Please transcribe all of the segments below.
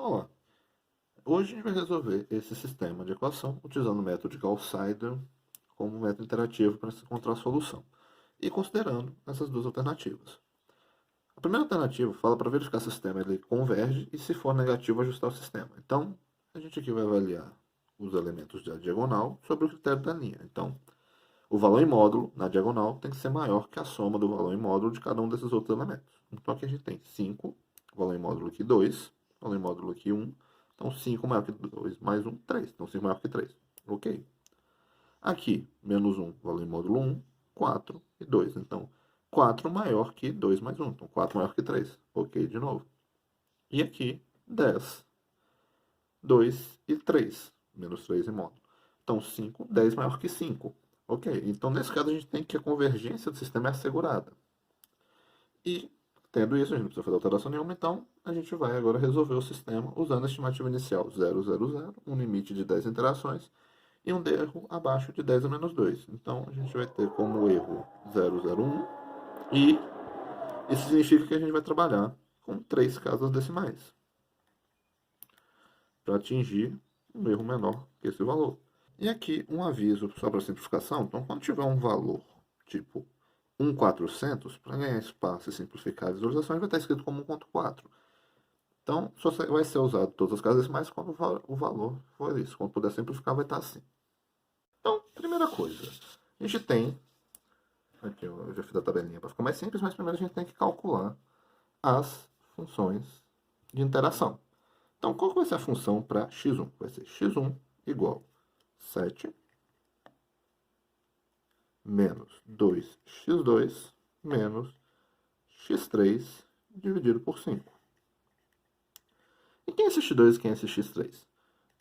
Olá, hoje a gente vai resolver esse sistema de equação utilizando o método de Gauss-Seidel como método interativo para se encontrar a solução e considerando essas duas alternativas. A primeira alternativa fala para verificar se o sistema ele converge e, se for negativo, ajustar o sistema. Então, a gente aqui vai avaliar os elementos da diagonal sobre o critério da linha. Então, o valor em módulo na diagonal tem que ser maior que a soma do valor em módulo de cada um desses outros elementos. Então, aqui a gente tem 5, valor em módulo aqui 2, valor em módulo aqui 1. Então, 5 maior que 2 mais 1, 3. Então, 5 maior que 3. Ok. Aqui, menos 1, valor em módulo 1, 4 e 2. Então, 4 maior que 2 mais 1. Então, 4 maior que 3. Ok, de novo. E aqui, 10, 2 e 3. Menos 3 em módulo. Então, 5, 10 maior que 5. Ok, então nesse caso a gente tem que a convergência do sistema é assegurada. E, tendo isso, a gente não precisa fazer alteração nenhuma, então a gente vai agora resolver o sistema usando a estimativa inicial 0, 0, 0, um limite de 10 interações e um erro abaixo de 10 a menos 2. Então a gente vai ter como erro 0, 0, 1 e isso significa que a gente vai trabalhar com 3 casas decimais para atingir um erro menor que esse valor. E aqui um aviso só para simplificação. Então, quando tiver um valor tipo 1.400, para ganhar espaço e simplificar a visualização, vai estar escrito como 1.4. Então, só vai ser usado todas as casas decimais quando o valor for isso. Quando puder simplificar, vai estar assim. Então, primeira coisa, a gente tem, aqui eu já fiz a tabelinha para ficar mais simples, mas primeiro a gente tem que calcular as funções de interação. Então, qual vai ser a função para x1? Vai ser x1 igual 7 menos 2x2 menos x3 dividido por 5. E quem é esse x2 e quem é esse x3?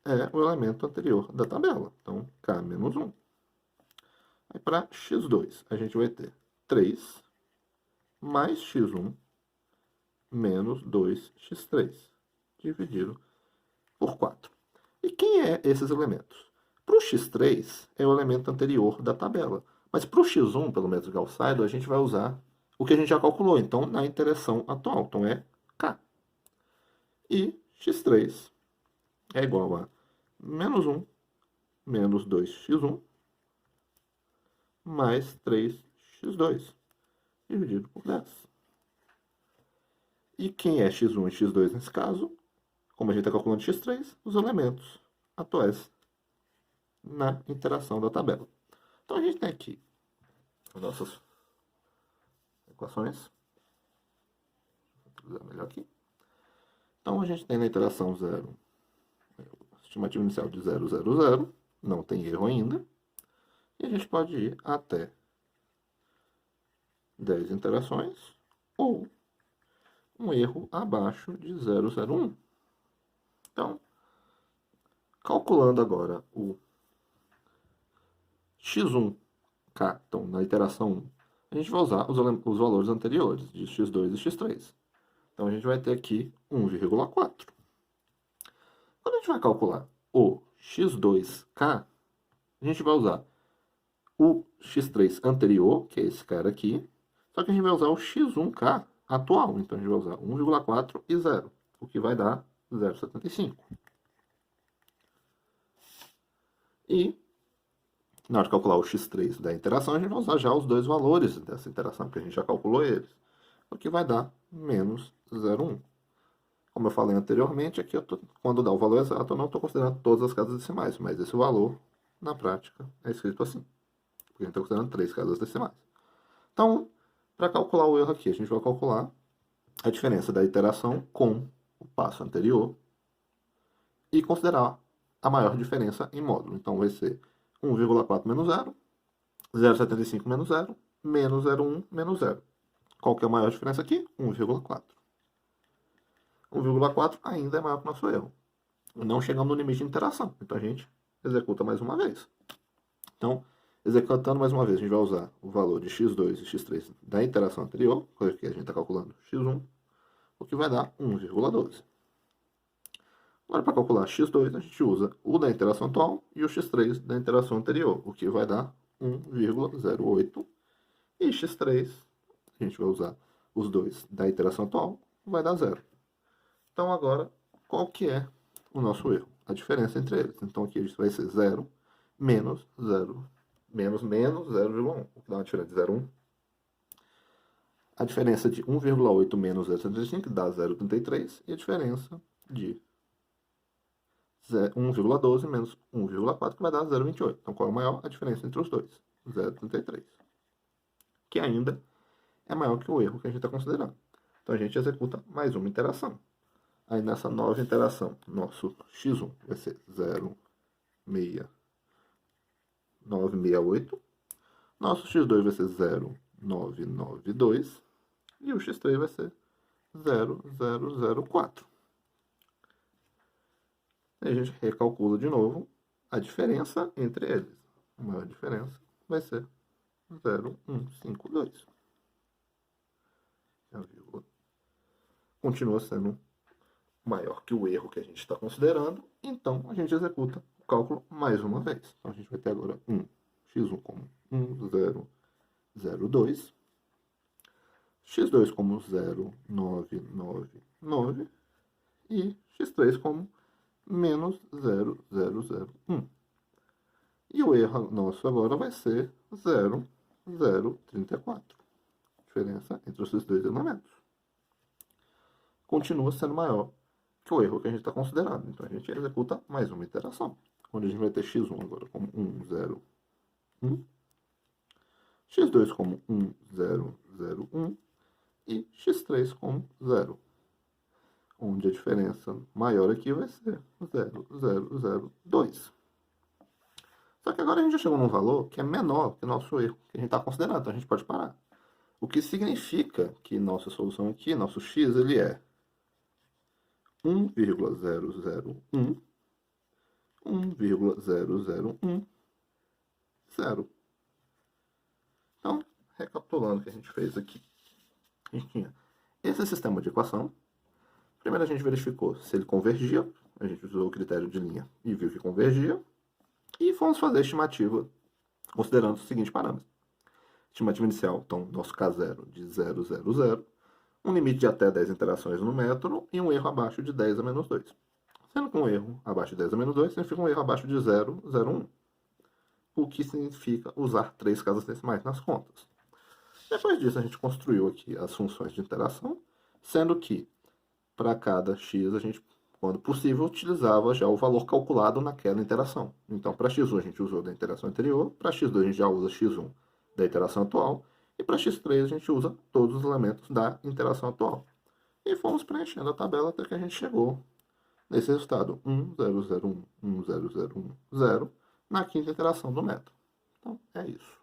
É o elemento anterior da tabela. Então, k menos 1. Aí, para x2, a gente vai ter 3 mais x1 menos 2x3 dividido por 4. E quem é esses elementos? Para o x3, é o elemento anterior da tabela. Mas para o x1, pelo método Gauss-Seidel, a gente vai usar o que a gente já calculou, então, na interação atual. Então, é k. E x3 é igual a menos 1 menos 2x1 mais 3x2 dividido por 10. E quem é x1 e x2 nesse caso? Como a gente está calculando x3, os elementos atuais na interação da tabela. Então, a gente tem aqui as nossas equações. Vou utilizar melhor aqui. Então, a gente tem na iteração 0, estimativa inicial de 0, 0, 0. Não tem erro ainda. E a gente pode ir até 10 interações ou um erro abaixo de 0, 0, 1. Então, calculando agora o x1k, então na iteração 1, a gente vai usar os valores anteriores de x2 e x3. Então, a gente vai ter aqui 1,4. Quando a gente vai calcular o x2k, a gente vai usar o x3 anterior, que é esse cara aqui, só que a gente vai usar o x1k atual. Então, a gente vai usar 1,4 e 0, o que vai dar 0,75. E, na hora de calcular o x3 da interação, a gente vai usar já os dois valores dessa interação, porque a gente já calculou eles, o que vai dar menos 0,1. Como eu falei anteriormente, aqui quando dá o valor exato, eu não estou considerando todas as casas decimais, mas esse valor, na prática, é escrito assim. Porque a gente está considerando 3 casas decimais. Então, para calcular o erro aqui, a gente vai calcular a diferença da iteração com o passo anterior e considerar a maior diferença em módulo. Então, vai ser 1,4 menos 0, 0,75 menos 0, menos 0,1 menos 0. Qual que é a maior diferença aqui? 1,4. 1,4 ainda é maior que o nosso erro. Não chegamos no limite de interação. Então, a gente executa mais uma vez. Então, executando mais uma vez, a gente vai usar o valor de x2 e x3 da interação anterior, coisa que a gente está calculando x1, o que vai dar 1,12. Agora, para calcular x2, a gente usa o da interação atual e o x3 da interação anterior, o que vai dar 1,08. E x3, a gente vai usar os dois da interação atual, vai dar 0. Então, agora, qual que é o nosso erro? A diferença entre eles. Então aqui a gente vai ser 0 menos 0, menos 0,1, o que dá uma diferença de 0,1. A diferença de 1,8 menos 0,75 dá 0,33 e a diferença de 1,12 menos 1,4 que vai dar 0,28. Então qual é o maior? A diferença entre os dois, 0,33. Que ainda é maior que o erro que a gente está considerando. Então a gente executa mais uma iteração. Aí nessa nova interação, nosso x1 vai ser 0,968. Nosso x2 vai ser 0,992. E o x3 vai ser 0,004. E a gente recalcula de novo a diferença entre eles. A maior diferença vai ser 0,152. A vírgula continua sendo maior que o erro que a gente está considerando, então a gente executa o cálculo mais uma vez. Então a gente vai ter agora x1 como 1,002, x2 como 0,999 e x3 como menos 0,001. E o erro nosso agora vai ser 0,034. Diferença entre esses dois elementos. Continua sendo maior que o erro que a gente está considerando. Então a gente executa mais uma iteração, onde a gente vai ter x1 agora como 1,0,1, x2 como 1,0,0,1 e x3 como 0. Onde a diferença maior aqui vai ser 0,002. Só que agora a gente já chegou num valor que é menor que o nosso erro, que a gente está considerando, então a gente pode parar. O que significa que nossa solução aqui, nosso x, ele é 1,001, 1,001, 0. Então, recapitulando o que a gente fez aqui, a gente tinha esse sistema de equação. Primeiro a gente verificou se ele convergia, a gente usou o critério de linha e viu que convergia, e fomos fazer a estimativa considerando os seguintes parâmetros. Estimativa inicial, então, nosso K0 de 0,00, um limite de até 10 interações no método e um erro abaixo de 10 a menos 2. Sendo que um erro abaixo de 10 a menos 2 significa um erro abaixo de 0,01, o que significa usar 3 casas decimais nas contas. Depois disso, a gente construiu aqui as funções de interação, sendo que para cada x a gente, quando possível, utilizava já o valor calculado naquela interação. Então, para x1 a gente usou da interação anterior, para x2 a gente já usa x1 da interação atual, e para x3 a gente usa todos os elementos da interação atual. E fomos preenchendo a tabela até que a gente chegou nesse resultado 1,001, 1,001, 0, na quinta interação do método. Então, é isso.